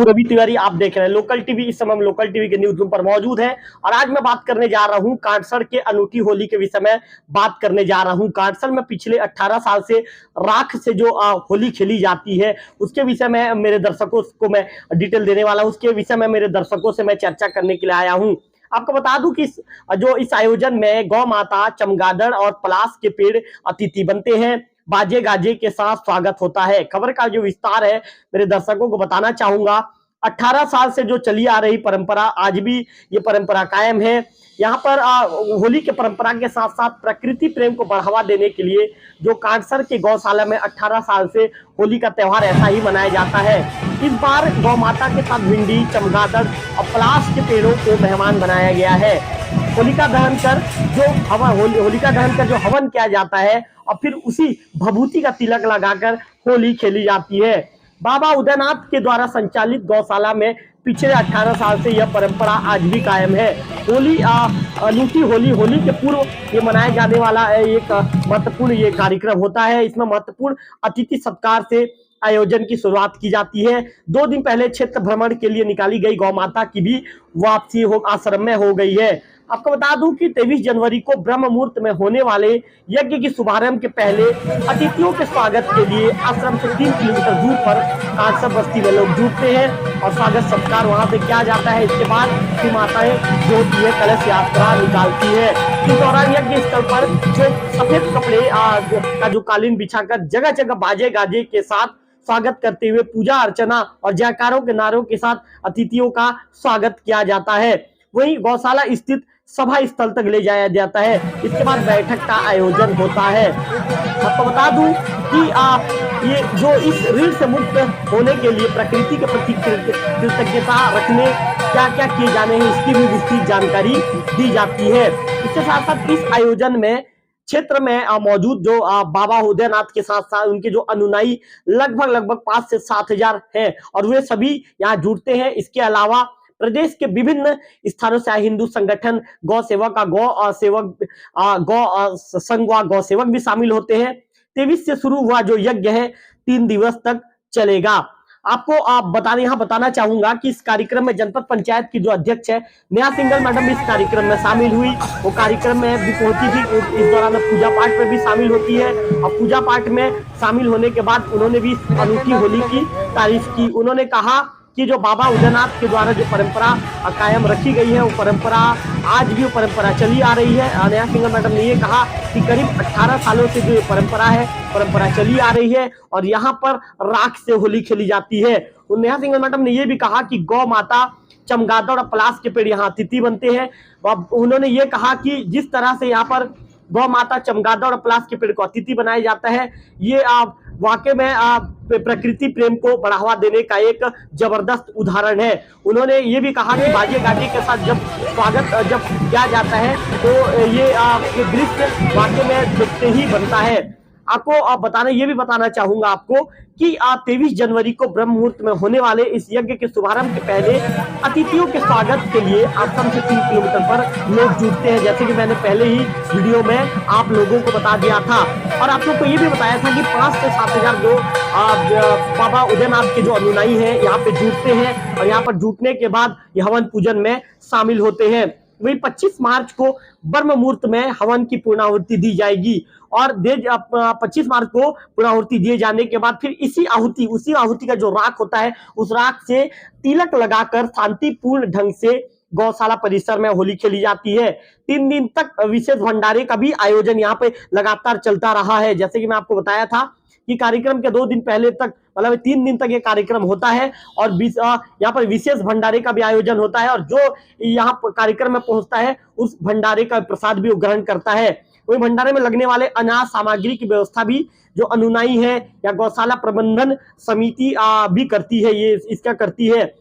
रवि तिवारी, आप देख रहे हैं लोकल टीवी। इस समय हम लोकल टीवी के न्यूज रूम पर मौजूद हैं और आज मैं बात करने जा रहा हूं कांसड़ के अनूठी होली के विषय में बात करने जा रहा हूं। कांसड़ में पिछले 18 साल से राख से जो होली खेली जाती है उसके विषय में मेरे दर्शकों को मैं डिटेल देने वाला हूं। उसके विषय में मेरे दर्शकों से मैं चर्चा करने के लिए आया हूं। आपको बता दूं कि इस आयोजन में गौ माता, चमगादड़ और पलाश के पेड़ अतिथि बनते हैं। बाजे गाजे के साथ स्वागत होता है। खबर का जो विस्तार है मेरे दर्शकों को बताना चाहूंगा। 18 साल से जो चली आ रही परंपरा, आज भी ये परंपरा कायम है। यहाँ पर होली के परंपरा के साथ साथ प्रकृति प्रेम को बढ़ावा देने के लिए जो कांसड़ के गौशाला में 18 साल से होली का त्योहार ऐसा ही मनाया जाता है। इस बार गौ माता के साथ भिंडी, चमगादड़ और पलाश के पेड़ों को मेहमान बनाया गया है। होलिका दहन कर होलिका दहन कर जो हवन किया जाता है और फिर उसी भभूति का तिलक लगाकर होली खेली जाती है। बाबा उदयनाथ के द्वारा संचालित गौशाला में पिछले 18 साल से यह परंपरा आज भी कायम है। होली अनूठी होली के पूर्व ये मनाया जाने वाला एक महत्वपूर्ण ये कार्यक्रम होता है। इसमें महत्वपूर्ण अतिथि सत्कार से आयोजन की शुरुआत की जाती है। 2 दिन पहले क्षेत्र भ्रमण के लिए निकाली गई गौ माता की भी वापसी आश्रम में हो गई है। आपको बता दूं कि 23 जनवरी को ब्रह्म मुहूर्त में होने वाले यज्ञ की शुभारंभ के पहले अतिथियों के स्वागत के लिए आश्रम से 3 किलोमीटर दूर पर कांसड़ बस्ती में लोग जुटते हैं और स्वागत सत्कार वहां से किया जाता है। इसके बाद श्री माताएं जो कलश यात्रा निकालती है। इस दौरान यज्ञ स्थल पर जो सफेद कपड़े का जो कालीन बिछाकर जगह जगह बाजे गाजे के साथ स्वागत करते हुए पूजा अर्चना और जयकारों के नारों के साथ अतिथियों का स्वागत किया जाता है। वहीं गौशाला स्थित सभा स्थल तक ले जाया जाता है। इसके बाद बैठक का आयोजन होता है। आपको बता दूं कि ये जो इस ऋण से मुक्त होने के लिए प्रकृति के प्रति कृतज्ञता रखने क्या क्या किए जाने हैं इसकी भी विस्तृत जानकारी दी जाती है। इसके साथ साथ इस आयोजन में क्षेत्र में मौजूद जो बाबा उदयनाथ के साथ साथ उनके जो अनुयायी लगभग 5 से 7 हजार है और वे सभी यहाँ जुड़ते हैं। इसके अलावा प्रदेश के विभिन्न स्थानों से हिंदू संगठन गौ सेवक गौ सेवक भी शामिल होते हैं। 23 से शुरू हुआ जो यज्ञ है 3 दिवस तक चलेगा। आपको यहाँ बताना चाहूंगा कि इस कार्यक्रम में जनपद पंचायत की जो अध्यक्ष है नेहा सिंघल मैडम भी इस कार्यक्रम में शामिल हुई। वो कार्यक्रम में भी पहुंची थी। इस दौरान पूजा पाठ में भी शामिल होती है और पूजा पाठ में शामिल होने के बाद उन्होंने भी अनूठी होली की तारीफ की। उन्होंने कहा कि जो बाबा उदयनाथ के द्वारा जो परंपरा कायम रखी गई है वो परंपरा आज भी वो परंपरा चली आ रही है। नेहा सिंघल मैडम ने ये कहा कि करीब 18 सालों से जो परंपरा है परंपरा चली आ रही है और यहाँ पर राख से होली खेली जाती है। नेहा सिंघल मैडम ने ये भी कहा कि गौ माता, चमगादड़ और पलाश के पेड़ यहाँ अतिथि बनते हैं। उन्होंने ये कहा कि जिस तरह से यहाँ पर गौ माता, चमगादड़ और पलाश के पेड़ को अतिथि बनाया जाता है ये वाकई में प्रकृति प्रेम को बढ़ावा देने का एक जबरदस्त उदाहरण है। उन्होंने ये भी कहा कि बाजे गाजे के साथ जब स्वागत किया जाता है तो ये दृश्य वाकई में देखते ही बनता है। आपको ये भी बताना चाहूंगा आपको कि 23 जनवरी को ब्रह्म मुहूर्त में होने वाले इस यज्ञ के शुभारंभ के पहले अतिथियों के स्वागत के लिए आश्रम से 3 किलोमीटर पर लोग जुटते हैं, जैसे कि मैंने पहले ही वीडियो में आप लोगों को बता दिया था। और आप लोग को ये भी बताया था कि 5 से 7 हजार जो बाबा उदयनाथ के जो अनुयायी हैं यहाँ पे जुटते हैं और यहाँ पर जुटने के बाद ये हवन पूजन में शामिल होते हैं। वही 25 मार्च को ब्रह्म मुहूर्त में हवन की पूर्णाहुति दी जाएगी और 25 मार्च को पूर्णाहुति दिए जाने के बाद फिर उसी आहुति का जो राख होता है उस राख से तिलक लगाकर शांतिपूर्ण ढंग से गौशाला परिसर में होली खेली जाती है। 3 दिन तक विशेष भंडारे का भी आयोजन यहाँ पे लगातार चलता रहा है। जैसे कि मैं आपको बताया था कि कार्यक्रम के 2 दिन पहले तक मतलब 3 दिन तक ये कार्यक्रम होता है और यहाँ पर विशेष भंडारे का भी आयोजन होता है और जो यहाँ कार्यक्रम में पहुंचता है उस भंडारे का प्रसाद भी ग्रहण करता है। वही भंडारे में लगने वाले अनाज सामग्री की व्यवस्था भी जो अनुयायी है या गौशाला प्रबंधन समिति भी करती है, ये इसका करती है।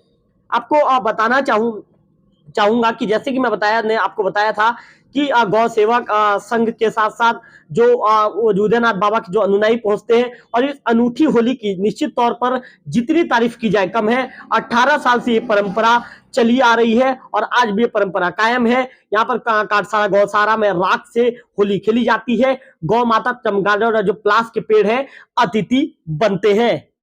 आपको बताना चाहूंगा कि जैसे कि ने आपको बताया था कि गौ सेवक संघ के साथ साथ जो उदयनाथ बाबा के जो अनुयायी पहुंचते हैं और इस अनूठी होली की निश्चित तौर पर जितनी तारीफ की जाए कम है। 18 साल से ये परंपरा चली आ रही है और आज भी ये परंपरा कायम है। यहाँ पर काटसारा गौशाला में राख से होली खेली जाती है। गौ माता, चमगादड़ और जो पलाश के पेड़ है अतिथि बनते हैं।